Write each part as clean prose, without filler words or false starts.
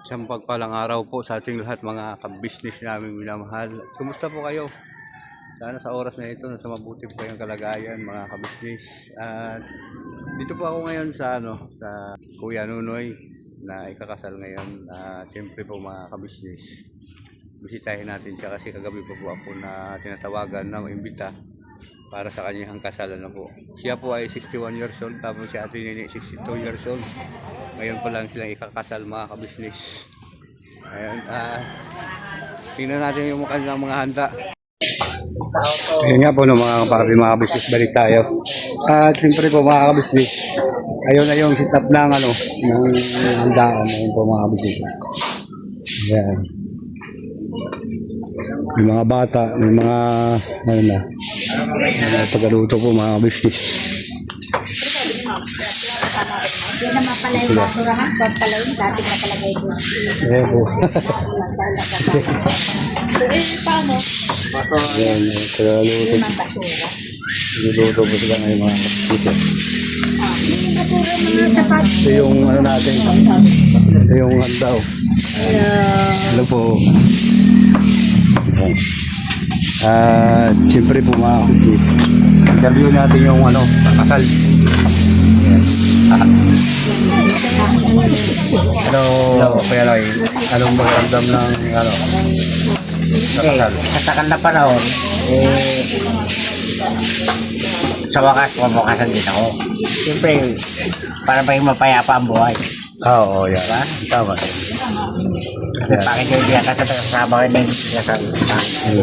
Isang pagpalang araw po sa ating lahat mga ka-business namin minamahal. Kumusta po kayo? Sana sa oras na ito nasa mabuti po kayong kalagayan mga ka-business. At dito po ako ngayon sa sa Kuya Nunoy na ikakasal ngayon. Siyempre po mga ka-business, bisitahin natin siya kasi kagabi po ako na tinatawagan na maimbita para sa kanyang kasalan na po. Siya po ay 61 years old, tapos si Ate Nini 62 years old. Ngayon pa lang silang ikakasal mga ka-business. Ayan, tingnan natin yung mukha ng mga handa. Ayan nga po no, mga kapatid, mga ka-business, balik tayo. At siyempre po mga ka-business, ayun na yung setup ng ng handaan. Ayun po mga ka-business. Ayan. May mga bata, may mga pagkaluto po mga ka-business. Hindi naman pala yung basurahan, kung pala yung dati na palagay doon. Ayan po. Paano? Ayan, pagkaluto. Yung basura. Niluluto po sila ngayon mga ka-business. Yung basura mga sapat. Ito yung natin. Ito yung handa o. Ano po. Siyempre po mga kapatid, interview natin yung kasal. Kaya anong magandam ng kasal? Kasakal na panahon, sa wakas, pamakasan din ako. Siyempre, para maging mapayapa ang buhay. Oo, yan. Tama. Kasi bakit yung diya ka sa kasama kayo na yung kasal? Ay,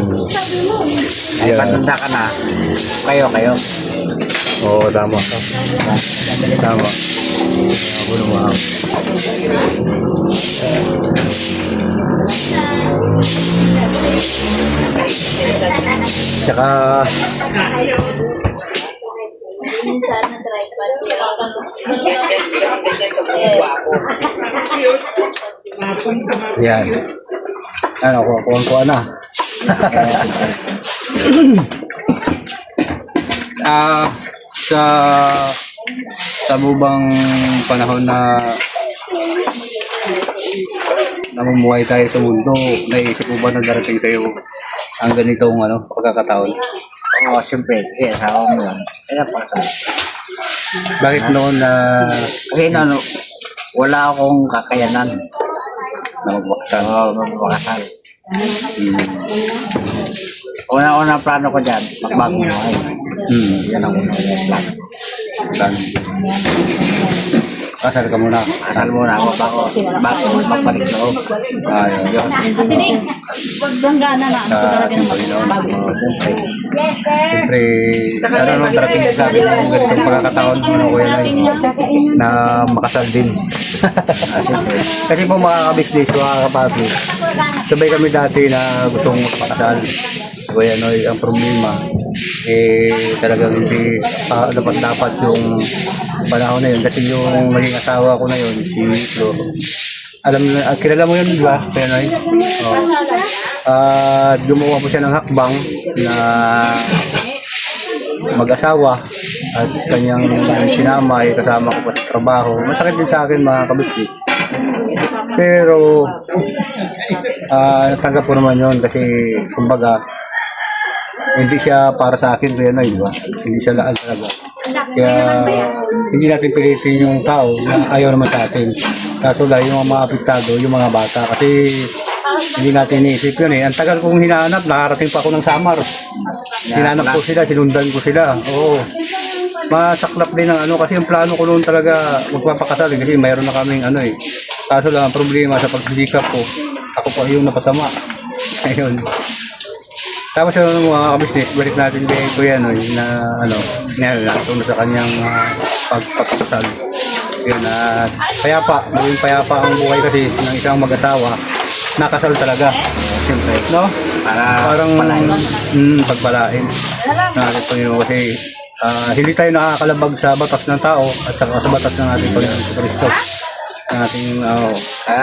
Yeah. matanda ka na, kayo. Oo, tama. Tama. Ako naman. Tsaka, Minsan na tripod. yan. Kuha na. Sa bubang panahon na namumuhay tayo sa mundo, naisip mo ba na darating kayo ang ganitong pagkakataon? Oo, siyempre, kasi asawa mo lang. Kaya pa sa Bakit noon na kasi wala akong kakayanan na magbakasal? na magpapakasal. Una-una plano ko dyan, magbagong buhay. Yan ang unang plano. Kasal ka muna. Kasal muna ako bago magbalik loob. Ayun. Langgana na. Sa Panginoon. Siyempre. Yes, sir. Siyempre, naman darating sa akin ng ganitong pagkakataon na makasal din. Kasi po mga kabisnes, mga kapatid, sabay kami dati na gustong makasal. Kaya ang problema, talagang hindi dapat yung panahon na yun. Kasi yung maging asawa ko na yun, si Flo, kilala mo yun, di ba? Kaya gumawa po siya ng hakbang na mag-asawa at kanyang sinama ay kasama ko pa sa trabaho. Masakit din sa akin mga kabisnes. Pero natanggap ko naman yun kasi kumbaga hindi siya para sa akin kaya di ba? Hindi siya laan talaga. Kaya hindi natin pilitin yung tao na ayaw naman sa atin. Kaso lang yung mga apektado, yung mga bata. Kasi hindi natin iniisip yun eh. Ang tagal kong hinahanap, nakarating pa ako ng Samar. Hinanap ko sila, sinundan ko sila. Oo. Masaklap din ang kasi yung plano ko noon talaga magpapakasal kasi mayroon na kaming Kaso lang ang problema sa pagsisikap ko, ako pa yung napasama. Ayun. Tapos yung mga kabisnes, balik natin kay Kuya na natunod sa kanyang pagpapakasal. Yun, maging payapa ang buhay kasi ng isang mag-asawa, nakasal talaga. Siyempre, no? Parang pagpalain. Natin po yun kasi hindi tayo nakakalabag sa batas ng tao at sa batas ng ating Panginoon sa Kristo. Ating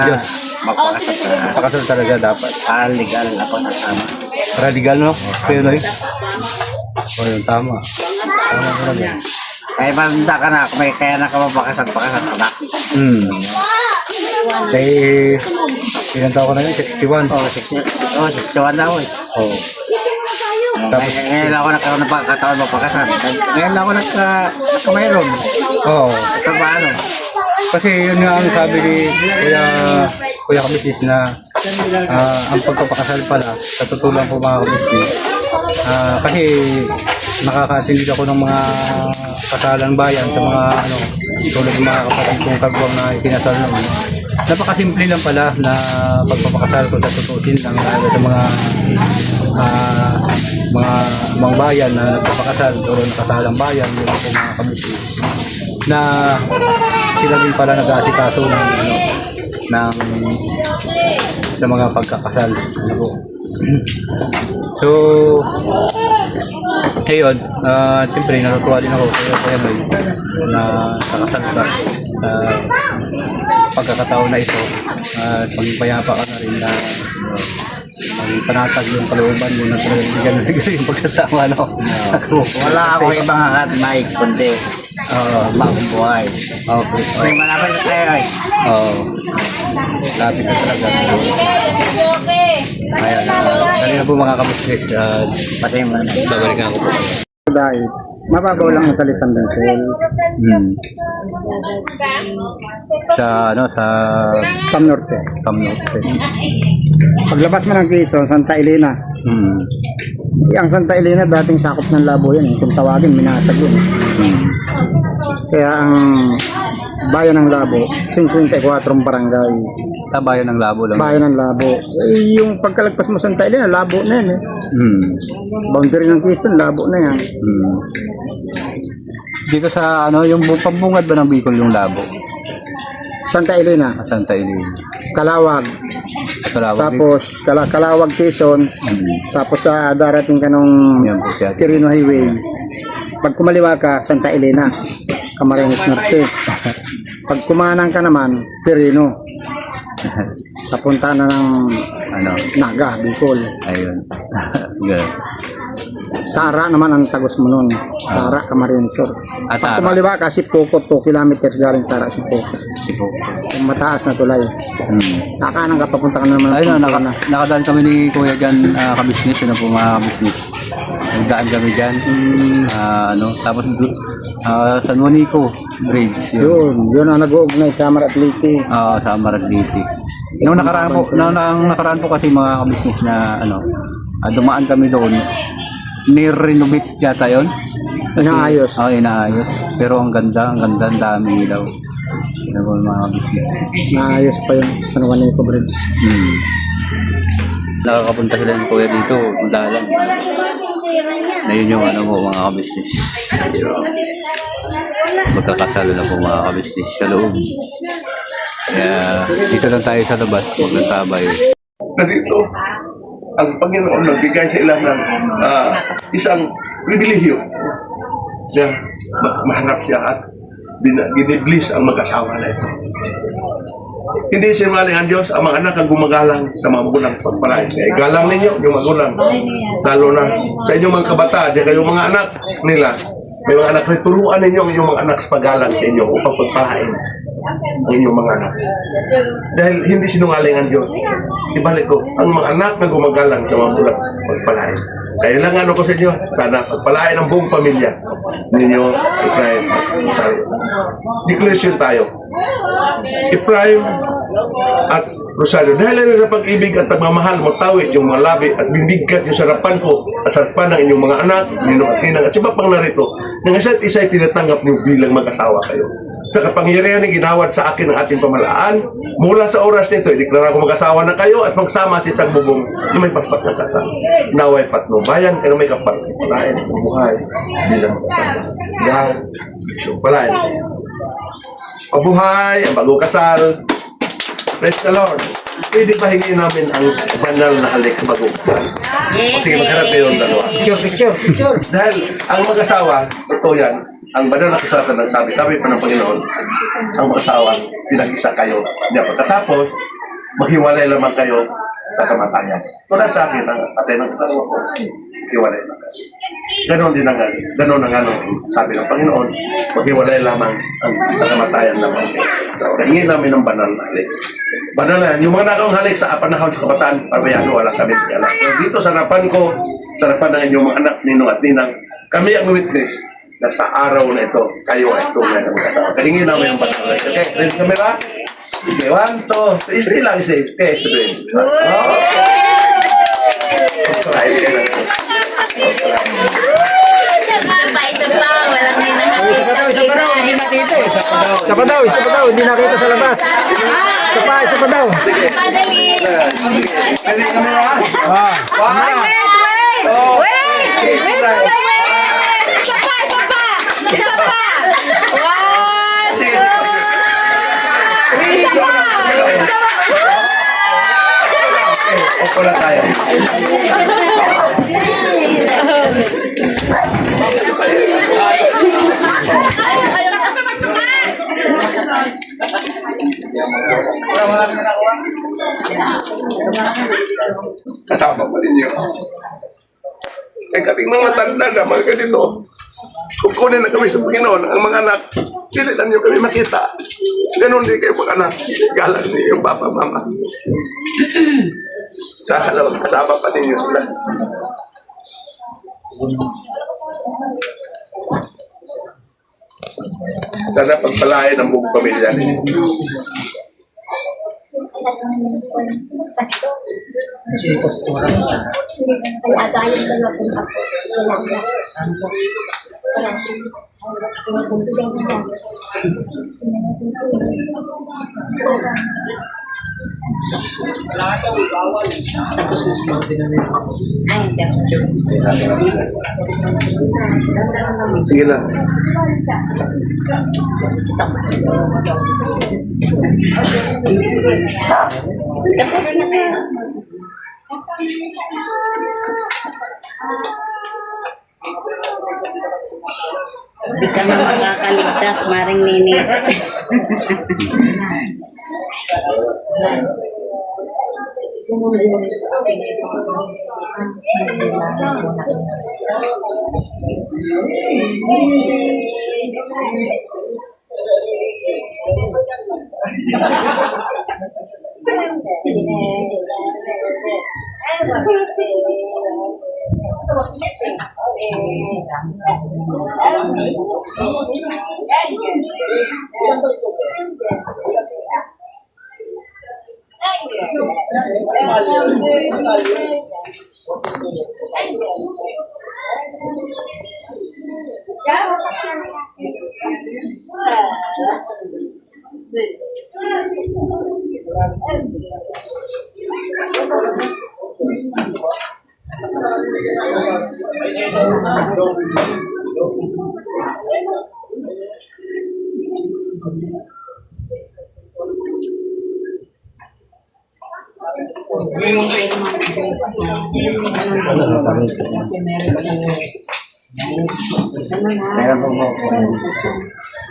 Diyos. Magpakasal talaga dapat. Legal ako kasama. Para legal, no? Pero yun, tama. Tama talaga. Kaya matanda ka na, kaya na ka mapakasal ka na. Eh, ilang taon ko na yun? 61. Oo, 61 na ako eh. Oo. Tapos, Ngayon lang ako nagkaroon ng pagkataon mapakasal. Ngayon lang ako nagkamayroon. oo. Ito paano? Kasi yun nga ang sabi ni Kuya Kabisis na ang pagpapakasal pala, sa totoo lang po mga kabisis, kasi nakaka-attend ako ng mga kasalang bayan sa mga tulad ng mga kapatid kong kagwang na ikinasal noon. Napakasimple lang pala na pagpapakasal ko sa tutusin lang lalo sa mga bayan na nagpapakasal o nakasalang bayan yung ako mga kabisis na sila din pala nag-aasikaso ng sa mga pagkakasal. So, ayun, siyempre natutuwa din ako kaya na nakasal ka pagkakataon na ito at maging payapa ka na rin na maging panatag yung kalooban mo na talagang yung pagkasama, no? Wala akong ibang hangat, Mike, kundi bagong buhay. Okay. Okay, malapit na tayo eh. Oo. Lapit na talaga. Ayan. Dali na po mga kabisnes. Patay mo na. Babalikan ko po. Dahil mababaw lang ang salitang bengkel. Sa Sam Norte. Kamnorte. Paglabas mo ng Quezon, Santa Elena. Ang Santa Elena dating sakop ng Labo yan. Kung tawagin, minasag yun. Kaya ang bayan ng Labo, 54 barangay. Sa bayan ng Labo lang. Bayan ng Labo. Eh, yung pagkalagpas mo Santa Elena, Labo na yan eh. Boundary ng Quezon, Labo na yan. Dito sa yung pambungad ba ng Bicol yung Labo? Santa Elena, Santa Elena. Kalawag. Kalawag. Tapos Kalawag Quezon. Tapos darating ka nung Yan po siya. Quirino Highway. Pag kumaliwa ka, Santa Elena, Camarines Norte. Pag kumanan ka naman, Quirino. Papunta na ng Naga, Bicol. Ayun. Good. Tara naman ang tagos mo nun. Tara, Camarines Sur. Tara. Pag kumaliwa ka, Sipoco, 2 kilometers galing Tara, Sipoco. Yung mataas na tulay. Nakanan ka, papunta ka na naman. Ayun na, nakadaan kami ni Kuya dyan, kabisnes, yun na po mga kabisnes. Nagdaan kami dyan. Tapos San Juanico Bridge. Yun ang nag-uugnay sa Maratliti. Sa Maragliti. Nung nakaraan po kasi mga kabisnes na dumaan kami doon. Ni-renovate yata yun. Inaayos. Oo, inaayos. Pero ang ganda, ang dami ilaw. Ano po mga kabisnes. Naayos pa yung San Juanico Bridge. Nakakapunta sila ng Kuya dito, madalang. Na yun yung mga kabisnes. Magkakasalo na po mga kabisnes sa loob. Kaya dito lang tayo sa labas, huwag ng tabay. Narito, ang Panginoon nagbigay sa ilang ng isang pribilehyo na mahanap siya at biniblis ang mag-asawa na ito. Hindi sinungaling ang Diyos, ang mga anak ang gumagalang sa mga magulang pagpalain. Kaya galang ninyo yung magulang. Lalo na sa inyong mga kabataan, di kayong mga anak nila, may mga anak rin, turuan ninyo ang inyong mga anak sa paggalang sa inyo upang pagpalain ang inyong mga anak. Dahil hindi sinungaling ang Diyos. Ibalik ko, ang mga anak na gumagalang sa mga magulang pagpalain. Kaya lang ko sa inyo, sana pagpalain ang buong pamilya ninyo, Ephraim at Rosario. Declaration tayo. Ephraim at Rosario, dahil lang sa pag-ibig at pagmamahal mo, tawid yung mga labi at bibigkas yung sarapan ko at sarapan ng inyong mga anak, ninong at ninang at siya pang narito, nang isa't isa ay tinatanggap niyo bilang mag-asawa kayo. Sa kapangyarihan ng ginawad sa akin ng ating pamalaan, mula sa oras nito, ideklara ko mag-asawa na kayo at magsama sa isang bubong na may paspas ng kasal. Naway patnubayan ay na may kapatid-palain ng buhay bilang mag-asawa. God, so palain. Pabuhay, ang bagong kasal. Praise the Lord. Pwede ba hingin namin ang banal na halik sa bagong kasal? Sige, magharap kayo ng dalawa. Picture. Dahil ang mag-asawa, totoo yan, ang banal na kasulatan ng sabi pa ng Panginoon, ang mag-asawa, pinag-isa kayo. Pagkatapos, maghiwalay lamang kayo sa kamatayan. Tulad sa akin, ang patay ng asawa ko, hiwalay na. Ganon din ang ganon ang sabi ng Panginoon, maghiwalay lamang ang sa kamatayan lamang. So, hingin namin ng banal na halik. Banal na, yung mga nakawang halik sa panahon sa kabataan, pabayaan wala kami sa anak. Pero dito sa harapan ko, sa harapan ng inyong mga anak, ninong at ninang, kami ang witness na sa araw na ito, kayo ay tunay na mag-asawa. Kahingin namin ang banal na halik. Okay, rin camera. Okay, 1, 2, still lang, test the brains. Isa pa, walang ninahalik. Isa pa daw, hindi nakita sa labas. Isa pa daw. Madali. Pwede kami na? Isa pa. Opo na tayo. Kasama pa rin yun. Eh kaming mga tanda na mga ganito, kung kunin na kami sa Panginoon, ang mga anak, hindi lang nyo kami makita. Ganon din kayo mga anak, galang niyo yung papa, mama. Sa halawang kasama pa ninyo sila. Sana pagpalain ang buong pamilya ninyo. Sige lang. Hindi ka na makakaligtas, Maring Nini.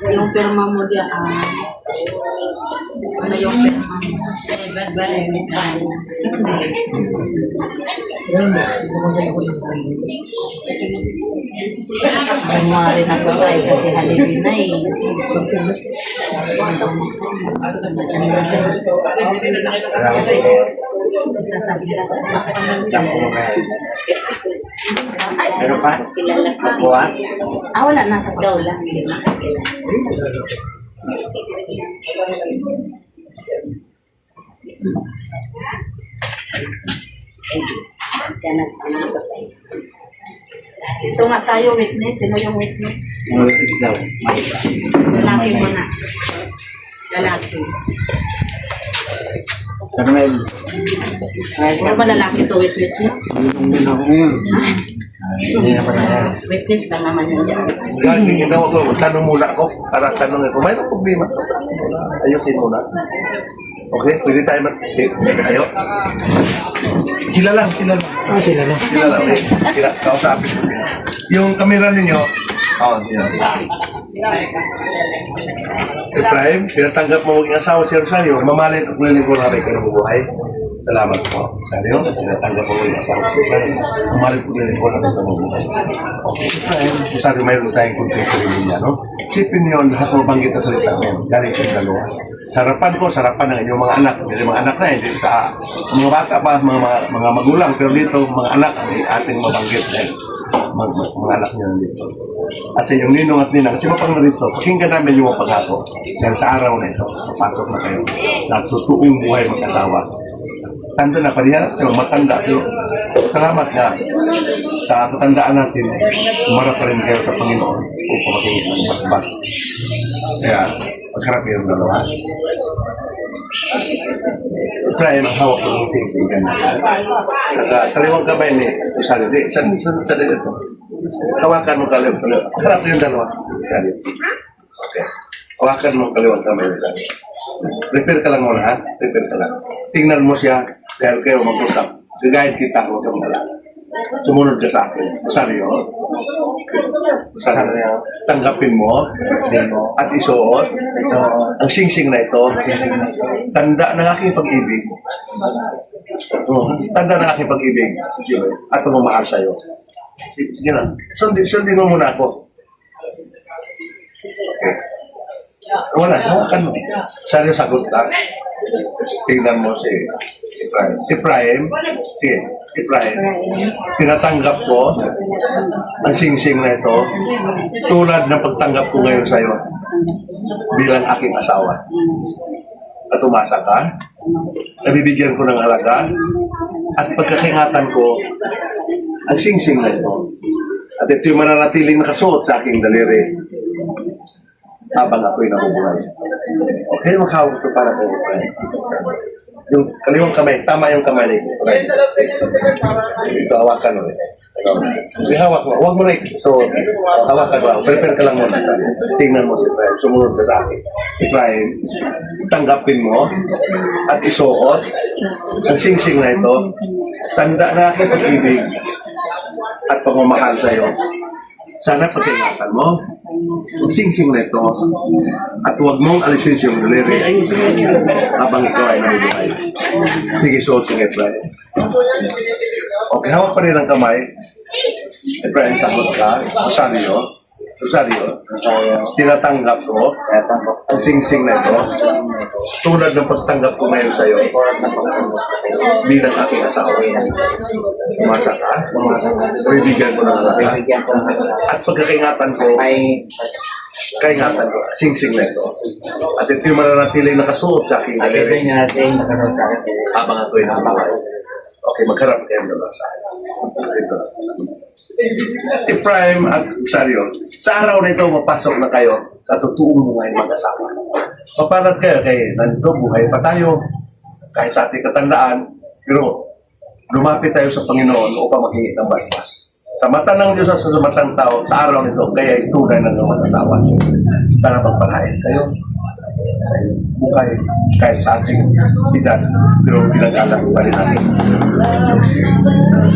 Yung pirma mo diyan, ano yung pirma mo? January na to tayo kasi halipin na eh. Ano pa? Kilala pa. Buwan? Wala na sa gaw lang. Hindi makakilala. Ito nga tayo witness. Sino yung witness? Daw. Lalaki mo na. Lalaki. Carmel. Puro ba lalaki to witness mo? Hindi na pa na. Witness ba naman yun dyan? Lagi ginawa ko, tanong muna ako. Para tanongin ko, mayroong problema. Ayusin muna. Okay, pwede tayo tayo. Sila lang. Sila lang, eh. Sila, kausapin ko sila. Yung kamera ninyo, yan. Prime, tinatanggap mo maging asawa si Rosario, mamalit at kunin ko na kayo ng buhay. Salamat po. Sabi ko, natanggap ko yung asawa ko. Umalik po din ako na ito mabuhay. Okay. Sabi mayroon tayong kunting sarili niya, no? Isipin niyo, lahat ng banggit na salita mo, galing sa dalawa. Sarapan ko, sarapan ng inyong mga anak. Hindi mga anak na, hindi sa mga bata pa, mga magulang. Pero dito, mga anak ang ating mabanggit dahil mga anak niyo dito. At sa inyong ninong at ninang, kasi mapang na dito, pakinggan namin yung mga pag-ako. Dahil sa araw na ito, papasok na kayo sa totoong buhay mag-asawa. Tanda na, parihan kayo, matanda. Pero salamat nga sa katandaan natin, umarap pa rin kayo sa Panginoon upang makingit ng basbas. Kaya, magharap kayo ng dalawa. Kaya ang hawak ko ng sing-sing ka na. Saka, kaliwang kamay ni Rosario. Di, sa dito. Hawakan mo kaliwang kamay. Magharap kayo ng dalawa. Rosario. Okay. Hawakan mo kaliwang kamay ni Rosario. Prepare ka lang muna, ha? Prepare ka lang. Tingnan mo siya dahil kayo mag-usap. Gagayad kita, huwag kang malala. Sumunod ka sa akin. Rosario. Rosario. Tanggapin mo at isuot ang sing-sing na ito. Tanda ng aking pag-ibig. Tanda ng aking pag-ibig at pagmamahal sa'yo. Sige na. Sundin mo muna ako. Okay. Wala, hawakan mo. Sari sagot lang. Tingnan mo si Ephraim. Ephraim, sige, Ephraim, tinatanggap ko ang sing-sing na ito tulad ng pagtanggap ko ngayon sa'yo bilang aking asawa. At umasa ka, nabibigyan ko ng halaga, at pagkakingatan ko ang sing-sing na ito. At ito yung mananatiling nakasuot sa aking daliri habang ako'y nabubuhay. Okay, maghawak ito para kayo. Yung kaliwang kamay, tama yung kamay nito. Ito, hawakan mo. Ihawak mo. Huwag mo na so, hawakan mo. Prepare ka lang muna. Tingnan mo si Ephraim. Sumunod ka sa akin. Ephraim, tanggapin mo at isuot ang sing-sing na ito. Tanda na aking pag-ibig at pagmamahal sa iyo. Sana pagkaingatan mo ang sing-sing na ito at huwag mong alisin yung daliri habang ikaw ay nabubuhay. Sige, suot yung Ephraim. Okay, hawak pa rin ang kamay. Ephraim, takot ka. Rosario, tinatanggap ko ang sing-sing na ito tulad ng pagtanggap ko ngayon sa iyo bilang aking asawa. Umasa ka, bibigyan ko ng halaga. At pagkakaingatan ko, sing-sing na ito. At ito yung mananatiling nakasuot sa aking daliri habang ako'y nabubuhay. Okay, magharap kayo naman sa akin. Ito. Ephraim at Rosario, sa araw na ito, mapasok na kayo sa totoong buhay mag-asawa. Mapalad kayo kay nandito, buhay pa tayo. Kahit sa ating katandaan, pero lumapit tayo sa Panginoon upang maghingit ng basbas. Sa mata ng Diyos at sa mata ng tao, sa araw nito, kaya itunay ng mag-asawa. Sana pagpalain kayo sa buhay kahit sa ating edad, pero pinag-alam pa rin natin.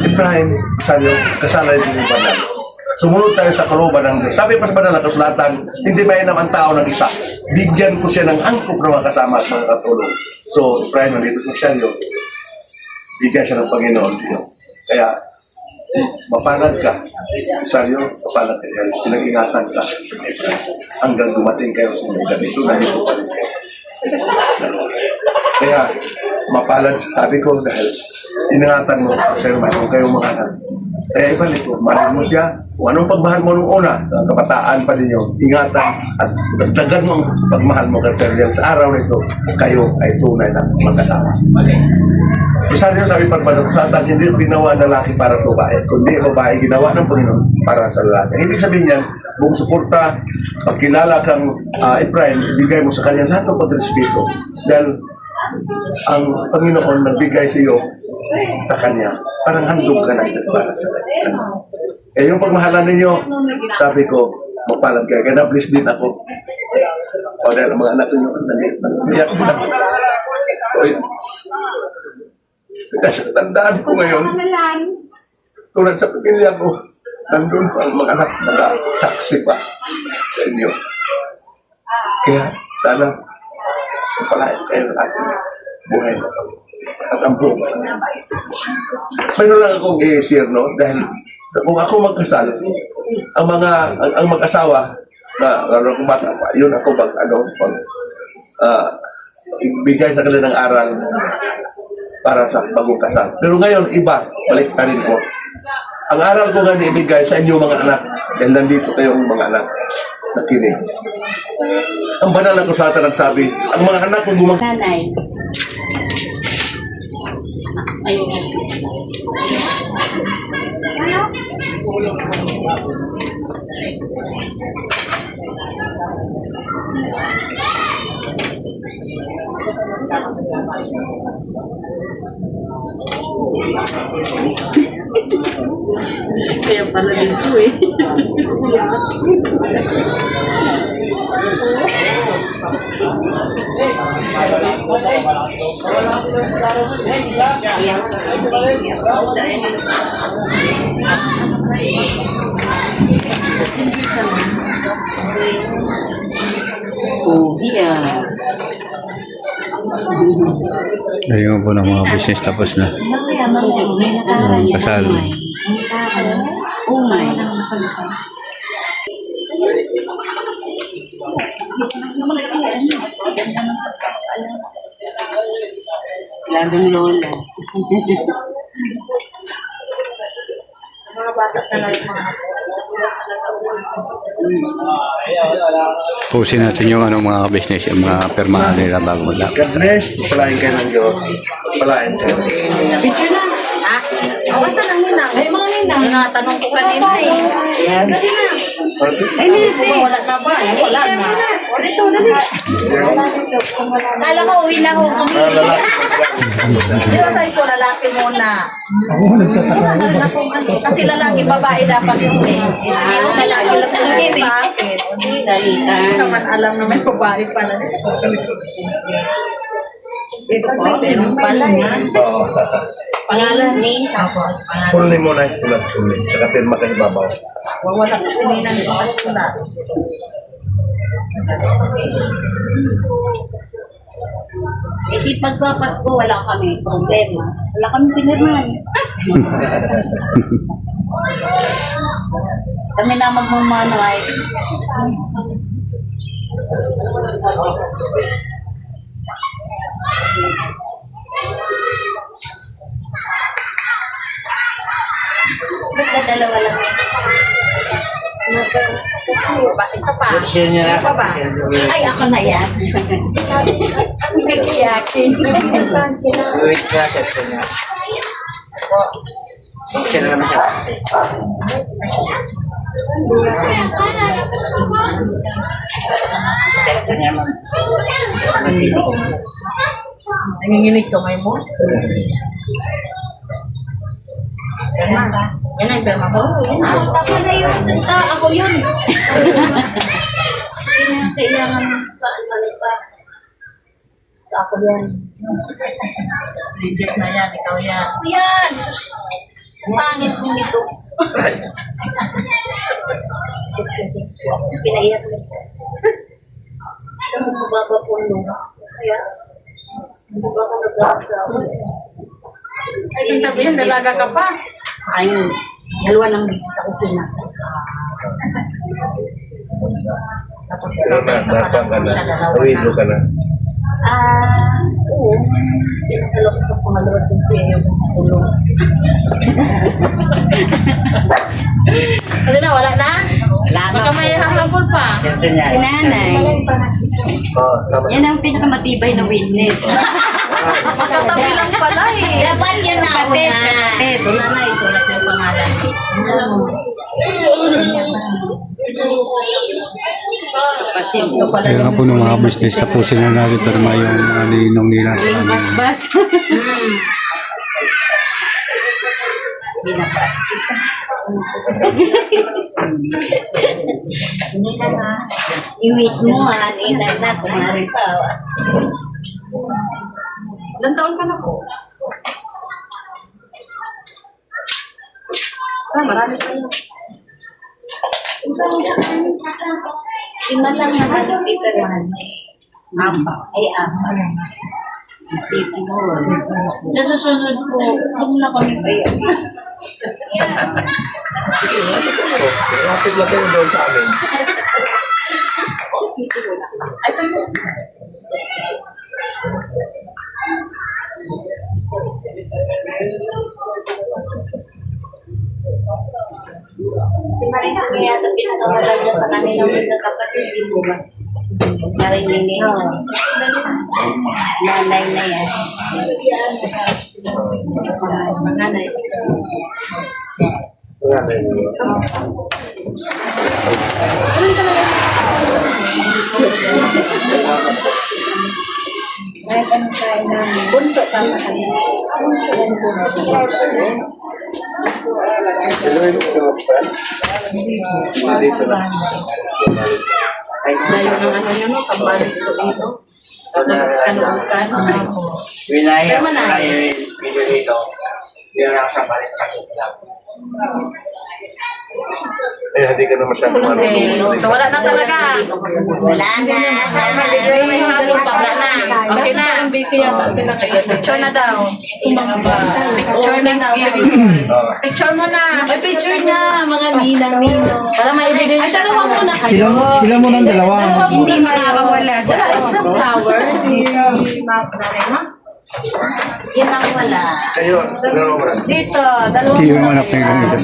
Ephraim, kasala rin yung banal. Sumunod tayo sa kalooban ng Diyos. Sabi pa sa banal na kasulatan, hindi mainam ang tao ng isa. Bigyan ko siya ng angkop na mga kasama at mga katulong. So, Ephraim, nandito sa siya, bigyan siya ng Panginoon. Kaya, mapalad ka. Rosario, mapalad ka. Pinag-ingatan ka. Hanggang dumating kayo sa mga ganito, nandito pa rin kayo. Kaya, mapalad, sabi ko, dahil iningatan mo sa'yo, mayroon kayong mga anak. Kaya ibalik ko, mahalin mo siya. Kung anong pagmahal mo nung una, kabataan pa din yun, ingatan at dagdagan mo ang pagmahal mo kasi sa araw nito, kayo ay tunay na magkasama. Rosario, sabi pa naman, hindi ginawa ng lalaki para sa babae, kundi babae ginawa ng Panginoon para sa lalaki. Ibig sabihin niyan, buong suporta, pagkilala kang Ephraim, ibigay mo sa kanya lahat ng pagrespeto. Dahil ang Panginoon nagbigay sa iyo sa kanya, parang handog ka na para sa kanya. Eh yung pagmahalan ninyo, sabi ko, magpalad kayo, kaya na-bless din ako. O dahil ang mga anak ninyo, naniyak din ako. Kasi tandaan ko ngayon, tulad sa pamilya ko, nandun pa ang mga anak nakasaksi pa sa inyo. Kaya sana magpalain kayo sa akin buhay na at ang buong. Mayroon lang akong i-share, no? Dahil kung ako magkasal, ang mag-asawa na lalo kung bata pa, yun ako bigay sa kanila ng aral para sa bagong kasal. Pero ngayon, iba, balik rin ko. Ang aral ko nga ibigay sa inyo mga anak, dahil nandito kayong mga anak nakinig. Ang banal na kusata nagsabi, ang mga anak kung Nanay. Ayun. Kaya pala dito eh. Oh, yeah. Ayun po ng mga business tapos na. Kasal. Oh my. Lagong lola. Mga bata talaga mga Pusin natin yung mga business, yung mga permahan nila bago mag-lapit. God bless, palain kayo ng Diyos. Palain kayo. picture na. Ha? Awas na lang nina. Ay, mga nina. Tinatanong ko kanina eh. Yan. Ay, nina. Wala na ba? Wala na. Ito, dali. Kala ko uwi na ho kami. Di ba sabi ko, lalaki muna. Kasi lalaki, babae dapat yun eh. Lalaki lang sa akin eh. Sa akin. Salita. Hindi naman alam na may babae pala. Ito po, yung pala yan. Pangalan name tapos. Full name mo na sulat full name. Saka pirma ka ibabaw. Wala ko sininan ito kasi sila. Eh di pagpapasko wala kami problema. Wala kami pinirmahan. Kami na magmamano ay dalawa lang. Bakit ka pa? Share niya na. Ikaw ba? Ay, ako na yan. Nagkiyakin. Wait ka, share niya. Share naman siya. Share niya naman. Nanginginig kamay mo? Yan ang perma ko. Ako na yun. Basta ako yun. Hindi na kailangan pa. Basta ako yan. Legit na yan, ikaw yan. Ako yan. Sus. Pangit mo nito. Pinaiyak mo. Ano mo babapuno? Kaya, hindi ba ako nag-aasawa? Ay, ibig sabihin, dalaga ka pa. Ayun, dalawa ng bisis ako pinaka. Tapos ikaw tayo sa panahon siya, dalawa Awilo na. ka na. Oo. Pinasalok sa pangalawa siyempre yung tulong. Kasi na, wala na? Wala na Baka may hahabol pa. Share niya. Si nanay, Oh, tama. yan ang pinakamatibay na witness. Magkatabi lang pala eh. Dapat yan na una. Ito na na, itulat yung pangalan. Kapatid ko pala. Kaya nga po ng mga business tapusin na natin perma yung mga ninong nila. Yung basbas. I-wish mo nina na, kumari pa. Ilan taon ka na po? Marami pa yun. Lima lang naman yung pipirmahan. Amba. Ay, ama. City Hall. Sa susunod po, kung na kami kayo. Lapit lang kayo doon sa amin. City Hall. Ay, pero... Si Marisa na yata pinakamaganda sa kanilang magkakapatid, di po ba? Narinig niya. Nanay na yan. Nanay. Kahit ano tayo na bunto pa sa kanila. Layo ng ano nyo, no? Kabalik ito dito. Kanuukan. Wilaya, Pero manay. Wilaya dito. Hindi na ako sa balik sa lang. Eh, hindi ka na masyadong So, wala na talaga. Wala na. May halo pa. Wala na. Okay na. Busy yata sila kaya. Picture na daw. Picture na daw. Picture mo na. May picture na, mga ninang-ninong. Para may evidence. Ay, dalawa muna kayo. Sila muna ang dalawa. Hindi makakawala sa Wala, isang flower. Si nanay mo. Yan ang wala. Kayo, ano ba? Dito, dalawa Hindi yung muna. anak na yun isa.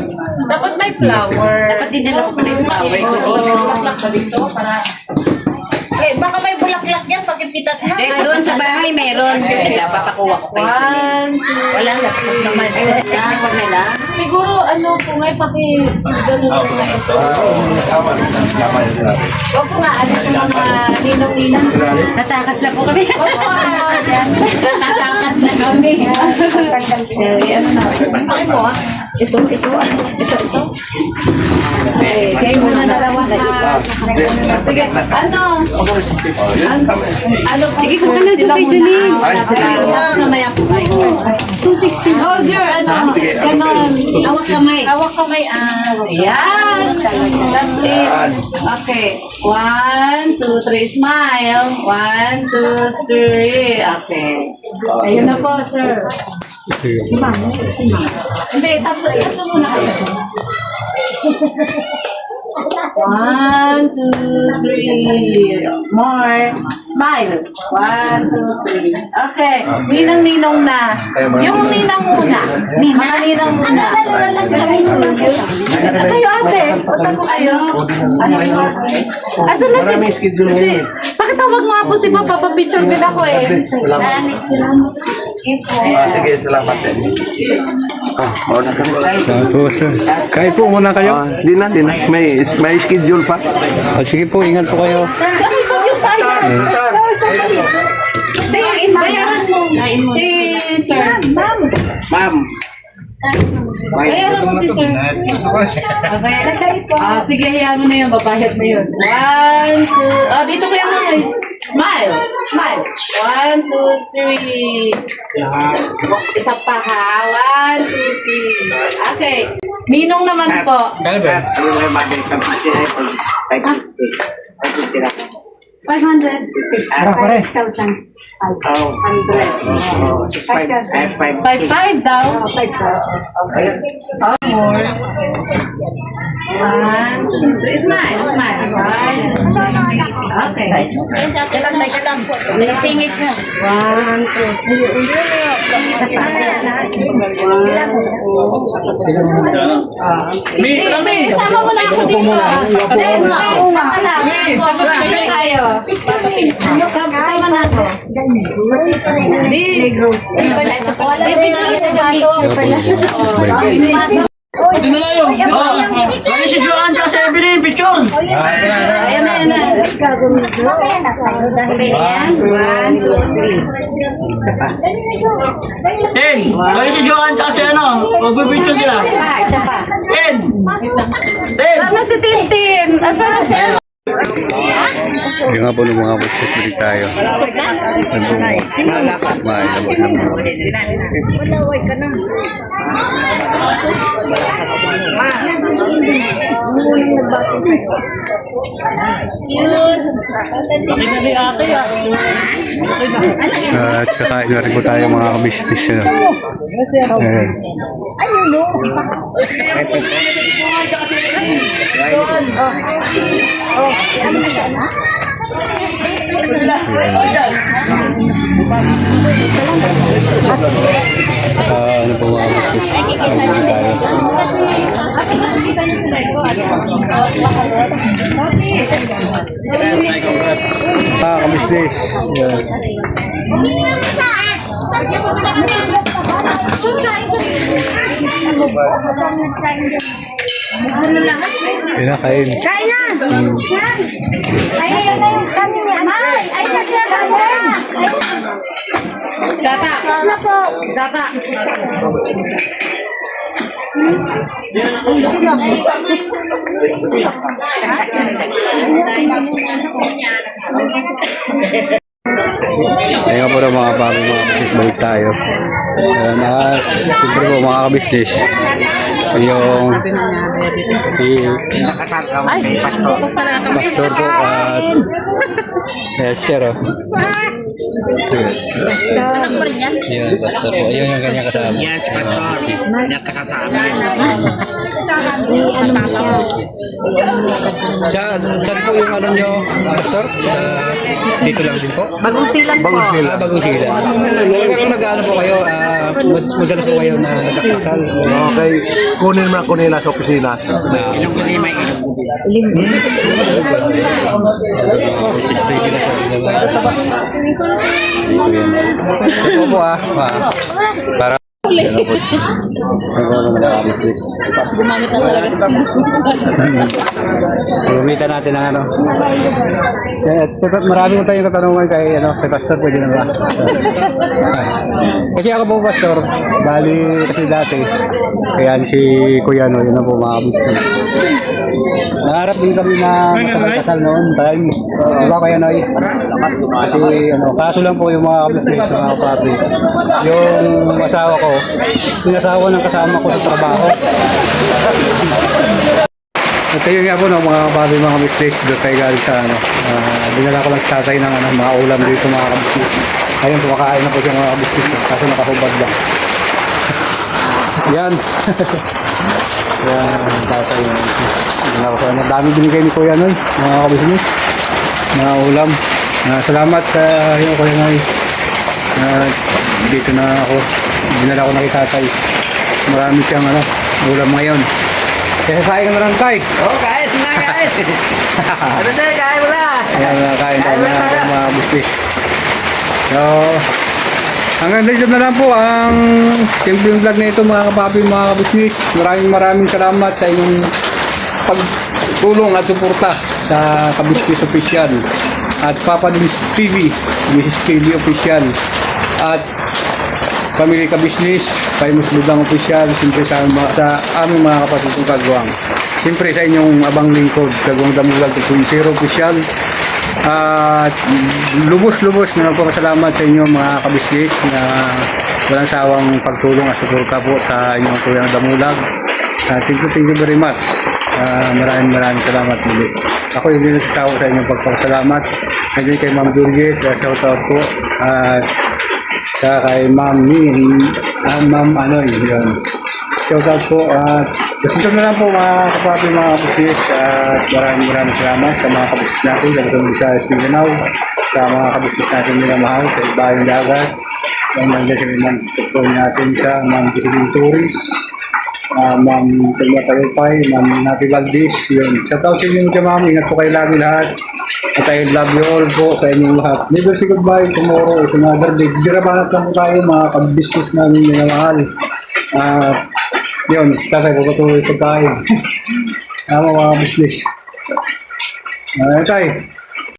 Dapat may flower. Dapat dinala ko pala yung flower. Bulaklak ba dito? Para... Eh, baka may bulaklak yan pag ipitas mo. Doon sa bahay meron. Papakuha ko kayo. 1, 2, Wala, lapos naman. Wag na lang. siguro ano po nga ganun po nga ito. Tama. Tama yun sinabi. Huwag po nga alis yung mga ninong-ninang. Tatakas na po kami. Opo, Tatakas na kami. ano na. Okay po. Ito. Kayo muna dalawa ka. Sige, ano? Ano po? Sige, kung ano ito kay Julie. Mamaya po kayo. 260. Oh, dear, ano? Ganon. Awak kamay. Hawak kamay. Ayan. That's it. Okay. 1, 2, 3. Smile. 1, 2, 3. Okay. Ayun na po, sir. Hindi, tatlo muna kayo. 1, 2, 3. More. Smile. 1, 2, 3. Okay. Ninang-ninong na. Yung ninang muna. Mga ninang muna. Kayo ate. Punta po kayo. Asan na si... Pakitawag nga po si Papa. Papapicture din ako eh. Sige, salamat din. Mauna kami. Kain po muna kayo. Di na. May schedule pa. Sige po, ingat po kayo. Bakit ba yung fire? Si, bayaran mo. Si sir. Ma'am, Bayaran mo si sir. Okay. Sige, hayaan mo na yun. Babayad na yun. 1, 2. Dito kayo muna. Smile. Smile. 1, 2, 3. Isa pa ha. 1, 2, 3. Okay. Ninong naman po. ano ba yung bagay sa pagkira ito? 550 lang. 500. 5,500. 5 daw. 5 Okay. More. 1, 2, 3. Smile. Smile. Okay. Singit ka. 1, 2, 3. Isa pa. Isama mo na ako dito. Then, sama na. Picture tayo. Sama na ako. Di. Picture tayo. Ano si Joan ka sa Evelyn, picture? Ayan na, ayan na. Ayan. 1, 2, 3. Isa pa. Ten! Ano si Joan ka sa ano? Magpipicture sila. Isa pa. Ten! Sana si Tintin. Asan na si Yung nga po ng mga business ulit tayo. Malaway ka na. At kakain na rin po tayo mga kabisnes. Ayan. Ano po mga kabisnes? Kakain na tayo. Kabisnes. Ayan. Kain na, kain. Kain na! Ay, kanin ni Anay! Ay, kasi kanin! Data. Ano po? Data. Ayun nga po na mga bago mga kabisnes, balik tayo. Ayan, at siyempre po mga kabisnes, yung si Pastor po at yes, sir. Yan, Pastor po. Ayun yung kanyang kasama. Yan, si Pastor. Nakakasama. Saan po yung ano nyo, Pastor? Dito lang din po? Bagong silang po. Bagong sila. Kung nag-ano po kayo, madalas po kayo na nagkakasal. Okay, kunin mo ako nila sa opisina. Ilong ko may ilong ko. Ito po para Gumamit na talaga. Gumitan natin ng ano. Marami ko tayong katanungan kay Pastor, pwede na ba? Kasi ako po Pastor, bali kasi dati, kaya si Kuya yun na po mga Pastor. Naharap din kami na kasal noon time. Diba kaya Noy? Kasi kaso lang po yung mga kabisnes, mga kapapi. Yung asawa ko, pinasawa ng kasama ko sa trabaho. At yun nga po mga kapapi, mga kabisnes, doon tayo galing sa dinala ko lang sa tatay ng mga ulam dito mga kabisnes. Ayun, kumakain na po siya mga kabisnes, kaso nakahubad lang. Yan. Yan, tatay na. Dami binigay ni Kuya Noy, mga kabisnes, mga ulam. Salamat sa iyo Kuya Noy. Dito na ako, dinala ko na kay tatay. Marami siyang ulam ngayon. Kaya kain ka na lang tay. Kain na, kain. Ano na, kain mo na. Ayan, kain tayo na mga bisnis. So, hanggang dito na lang po ang simpleng vlog na ito mga kapapi, mga bisnis. Maraming salamat sa inyong pagtulong at suporta sa Kabisnes Official at Papa Dilis TV, Mrs. TV Official at Family Kabisnes, Famous Budang Official, siyempre sa aming mga kapatid kong kagawang. Siyempre sa inyong abang lingkod, Kagawang Damulag 2.0 Official. At lubos-lubos na nagpapasalamat sa inyo mga kabisnes na walang sawang pagtulong at suporta po sa inyong Kagawang Damulag. Thank you very much. Maraming salamat muli. Ako hindi nagsasawa sa inyong pagpapasalamat. Ngayon kay Ma'am Juliet, shoutout po. At kay Ma'am Ma'am yun. Shoutout po. At gusto na lang po mga kapatid, mga kabisnes. At maraming salamat sa mga kabisnes natin. Sa sa Espinanao, sa mga kabisnes natin nila mahal, sa Ibayong Dagat. Ang nandiyan sa natin sa Ma'am Jessica Torres. Ma'am Telma Tayupay, Ma'am Nati Valdez, yun. Shoutout sa inyo mga ma'am, ingat po kayo lagi lahat. At I love you all po sa inyong lahat. Never say goodbye, tomorrow is another day. Dirabanat lang po tayo mga kabisnes namin na mahal. Yun, tatay po patuloy po tayo. Mga kabisnes. Tay.